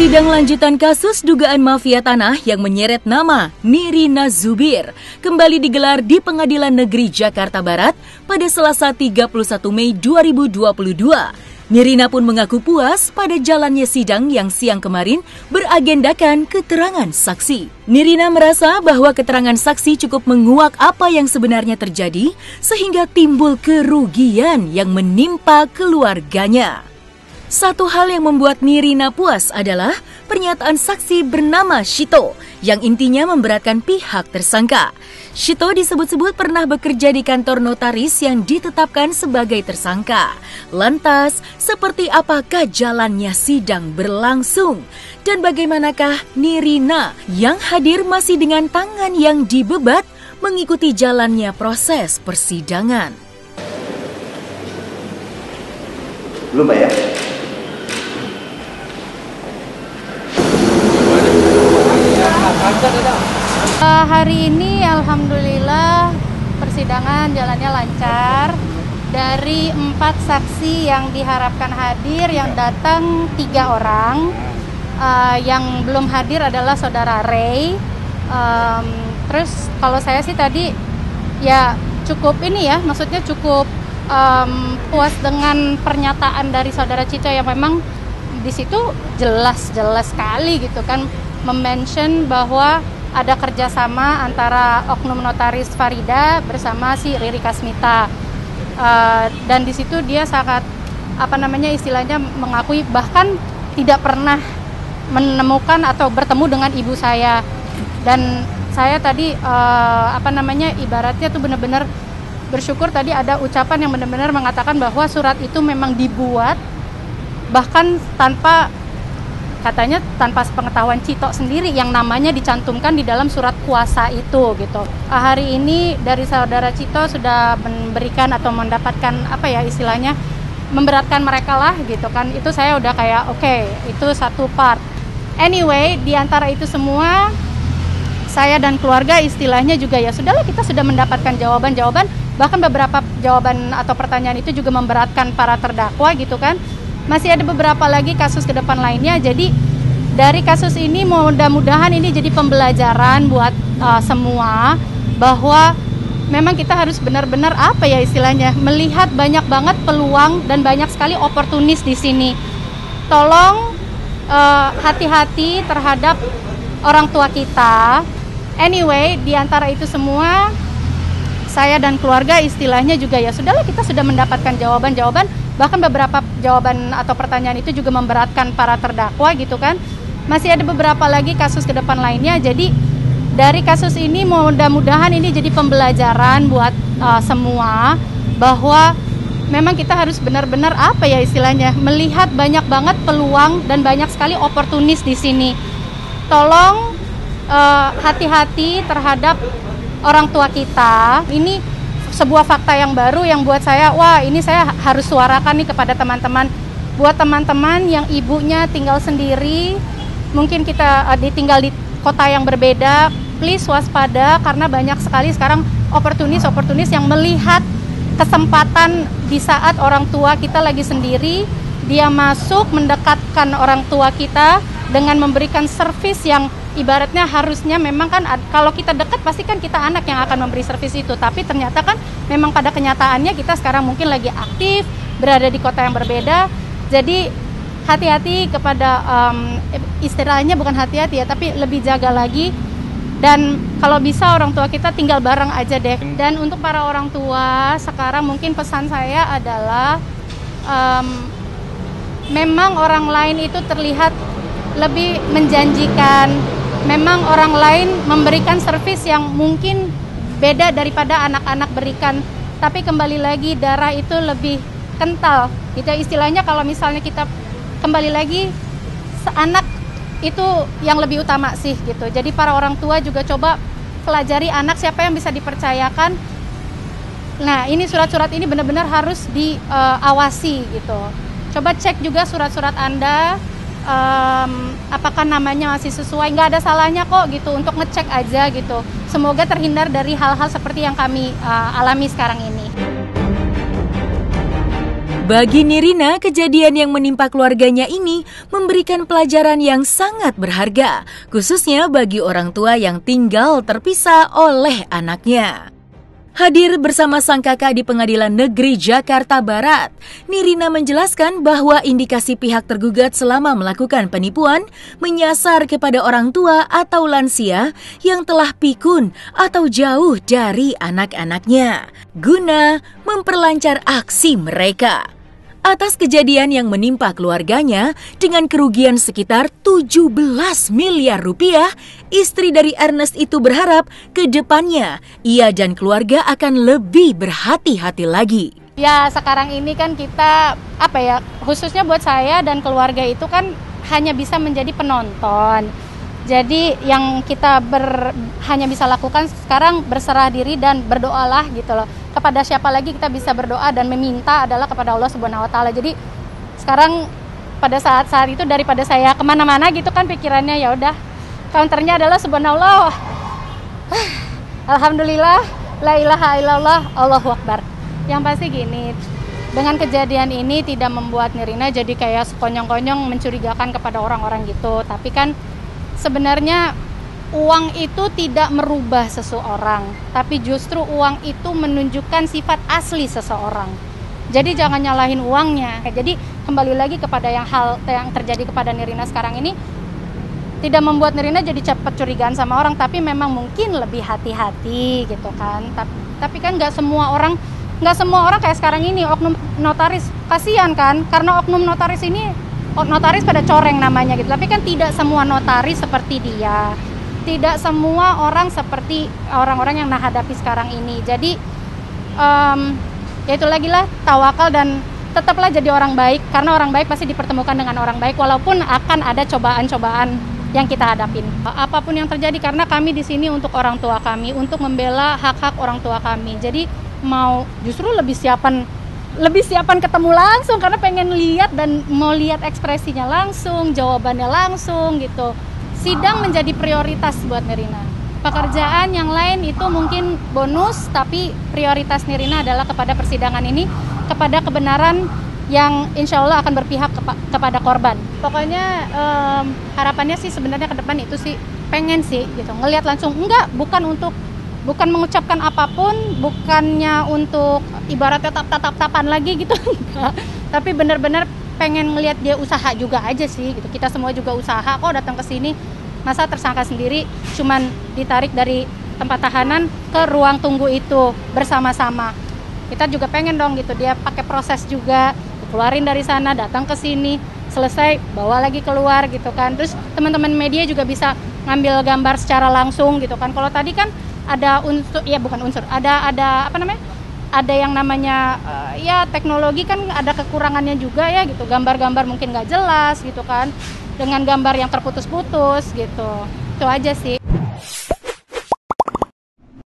Sidang lanjutan kasus dugaan mafia tanah yang menyeret nama Nirina Zubir kembali digelar di Pengadilan Negeri Jakarta Barat pada Selasa 31 Mei 2022. Nirina pun mengaku puas pada jalannya sidang yang siang kemarin beragendakan keterangan saksi. Nirina merasa bahwa keterangan saksi cukup menguak apa yang sebenarnya terjadi sehingga timbul kerugian yang menimpa keluarganya. Satu hal yang membuat Nirina puas adalah pernyataan saksi bernama Shito yang intinya memberatkan pihak tersangka. Shito disebut-sebut pernah bekerja di kantor notaris yang ditetapkan sebagai tersangka. Lantas, seperti apakah jalannya sidang berlangsung? Dan bagaimanakah Nirina yang hadir masih dengan tangan yang dibebat mengikuti jalannya proses persidangan? Belum, Pak ya? Hari ini alhamdulillah persidangan jalannya lancar. Dari 4 saksi yang diharapkan hadir, yang datang 3 orang. Yang belum hadir adalah saudara Ray. Terus kalau saya sih tadi ya cukup ini ya, maksudnya cukup puas dengan pernyataan dari saudara Cico yang memang di situ jelas sekali gitu kan, mention bahwa ada kerjasama antara oknum notaris Farida bersama si Riri Kasmita, dan di situ dia sangat istilahnya mengakui bahkan tidak pernah menemukan atau bertemu dengan ibu saya. Dan saya tadi ibaratnya tuh benar-benar bersyukur tadi ada ucapan yang benar-benar mengatakan bahwa surat itu memang dibuat bahkan katanya tanpa sepengetahuan Cito sendiri yang namanya dicantumkan di dalam surat kuasa itu gitu. Hari ini dari saudara Cito sudah memberikan atau mendapatkan istilahnya memberatkan mereka lah gitu kan. Itu saya udah kayak oke, itu satu part. Anyway, di antara itu semua saya dan keluarga istilahnya juga ya sudahlah, kita sudah mendapatkan jawaban-jawaban, bahkan beberapa jawaban atau pertanyaan itu juga memberatkan para terdakwa gitu kan. Masih ada beberapa lagi kasus ke depan lainnya. Jadi dari kasus ini mudah-mudahan ini jadi pembelajaran buat semua bahwa memang kita harus benar-benar istilahnya melihat banyak banget peluang dan banyak sekali oportunis di sini. Tolong hati-hati terhadap orang tua kita. Anyway, di antara itu semua saya dan keluarga istilahnya juga ya sudahlah, kita sudah mendapatkan jawaban-jawaban, bahkan beberapa jawaban atau pertanyaan itu juga memberatkan para terdakwa gitu kan. Masih ada beberapa lagi kasus ke depan lainnya. Jadi dari kasus ini mudah-mudahan ini jadi pembelajaran buat semua bahwa memang kita harus benar-benar istilahnya melihat banyak banget peluang dan banyak sekali oportunis di sini. Tolong hati-hati terhadap orang tua kita. Ini sebuah fakta yang baru yang buat saya, ini saya harus suarakan nih kepada teman-teman. Buat teman-teman yang ibunya tinggal sendiri, mungkin kita tinggal di kota yang berbeda, please waspada karena banyak sekali sekarang oportunis yang melihat kesempatan di saat orang tua kita lagi sendiri, dia masuk mendekatkan orang tua kita dengan memberikan servis yang ibaratnya harusnya memang kan kalau kita dekat pasti kan kita anak yang akan memberi servis itu, tapi ternyata kan memang pada kenyataannya kita sekarang mungkin lagi aktif berada di kota yang berbeda. Jadi hati-hati kepada istilahnya bukan hati-hati ya, tapi lebih jaga lagi, dan kalau bisa orang tua kita tinggal bareng aja deh. Dan untuk para orang tua sekarang mungkin pesan saya adalah memang orang lain itu terlihat lebih menjanjikan. Memang orang lain memberikan servis yang mungkin beda daripada anak-anak berikan. Tapi kembali lagi darah itu lebih kental. Gitu istilahnya, kalau misalnya kita kembali lagi anak itu yang lebih utama sih gitu. Jadi para orang tua juga coba pelajari anak siapa yang bisa dipercayakan. Nah, ini surat-surat ini benar-benar harus diawasi gitu. Coba cek juga surat-surat Anda. Apakah namanya masih sesuai, nggak ada salahnya kok gitu untuk ngecek aja gitu. Semoga terhindar dari hal-hal seperti yang kami alami sekarang ini. Bagi Nirina, kejadian yang menimpa keluarganya ini memberikan pelajaran yang sangat berharga, khususnya bagi orang tua yang tinggal terpisah oleh anaknya. Hadir bersama sang kakak di Pengadilan Negeri Jakarta Barat, Nirina menjelaskan bahwa indikasi pihak tergugat selama melakukan penipuan menyasar kepada orang tua atau lansia yang telah pikun atau jauh dari anak-anaknya, guna memperlancar aksi mereka. Atas kejadian yang menimpa keluarganya dengan kerugian sekitar 17 miliar rupiah, istri dari Ernest itu berharap ke depannya ia dan keluarga akan lebih berhati-hati lagi. Ya sekarang ini kan kita khususnya buat saya dan keluarga itu kan hanya bisa menjadi penonton. Jadi yang kita hanya bisa lakukan sekarang berserah diri dan berdoalah gitu loh. Kepada siapa lagi kita bisa berdoa dan meminta adalah kepada Allah Subhanahu Wa Taala. Jadi sekarang pada saat itu daripada saya kemana-mana gitu kan pikirannya, ya udah counternya adalah Subhanallah, Alhamdulillah, La ilaha illallah, Allahu Akbar. Yang pasti gini, dengan kejadian ini tidak membuat Nirina jadi kayak sekonyong-konyong mencurigakan kepada orang-orang gitu. Tapi kan sebenarnya uang itu tidak merubah seseorang, tapi justru uang itu menunjukkan sifat asli seseorang. Jadi jangan nyalahin uangnya. Jadi kembali lagi kepada hal yang terjadi kepada Nirina sekarang ini, tidak membuat Nirina jadi cepat curigaan sama orang, tapi memang mungkin lebih hati-hati gitu kan. Tapi kan nggak semua orang kayak sekarang ini oknum notaris, kasihan kan, karena oknum notaris ini notaris pada coreng namanya gitu. Tapi kan tidak semua notaris seperti dia. Tidak semua orang seperti orang-orang yang hadapi sekarang ini. Jadi ya itu lagi lah, tawakal dan tetaplah jadi orang baik, karena orang baik pasti dipertemukan dengan orang baik walaupun akan ada cobaan-cobaan yang kita hadapin. Apapun yang terjadi, karena kami di sini untuk orang tua kami, untuk membela hak-hak orang tua kami. Jadi justru lebih siapan ketemu langsung karena pengen lihat dan mau lihat ekspresinya langsung, jawabannya langsung gitu. Sidang menjadi prioritas buat Nirina. Pekerjaan yang lain itu mungkin bonus, tapi prioritas Nirina adalah kepada persidangan ini, kepada kebenaran yang insya Allah akan berpihak kepada korban. Pokoknya harapannya sih sebenarnya ke depan itu sih pengen sih gitu, ngelihat langsung. Bukan mengucapkan apapun, bukannya untuk ibaratnya tatap-tatapan lagi gitu, enggak. Tapi benar-benar pengen ngelihat dia usaha juga aja sih gitu. Kita semua juga usaha kok datang ke sini. Masa tersangka sendiri cuman ditarik dari tempat tahanan ke ruang tunggu itu bersama-sama. Kita juga pengen dong gitu, dia pakai proses juga, keluarin dari sana, datang ke sini, selesai bawa lagi keluar gitu kan. Terus teman-teman media juga bisa ngambil gambar secara langsung gitu kan. Kalau tadi kan ada ada yang namanya teknologi kan ada kekurangannya juga ya gitu, gambar-gambar mungkin nggak jelas gitu kan, dengan gambar yang terputus-putus gitu, itu aja sih.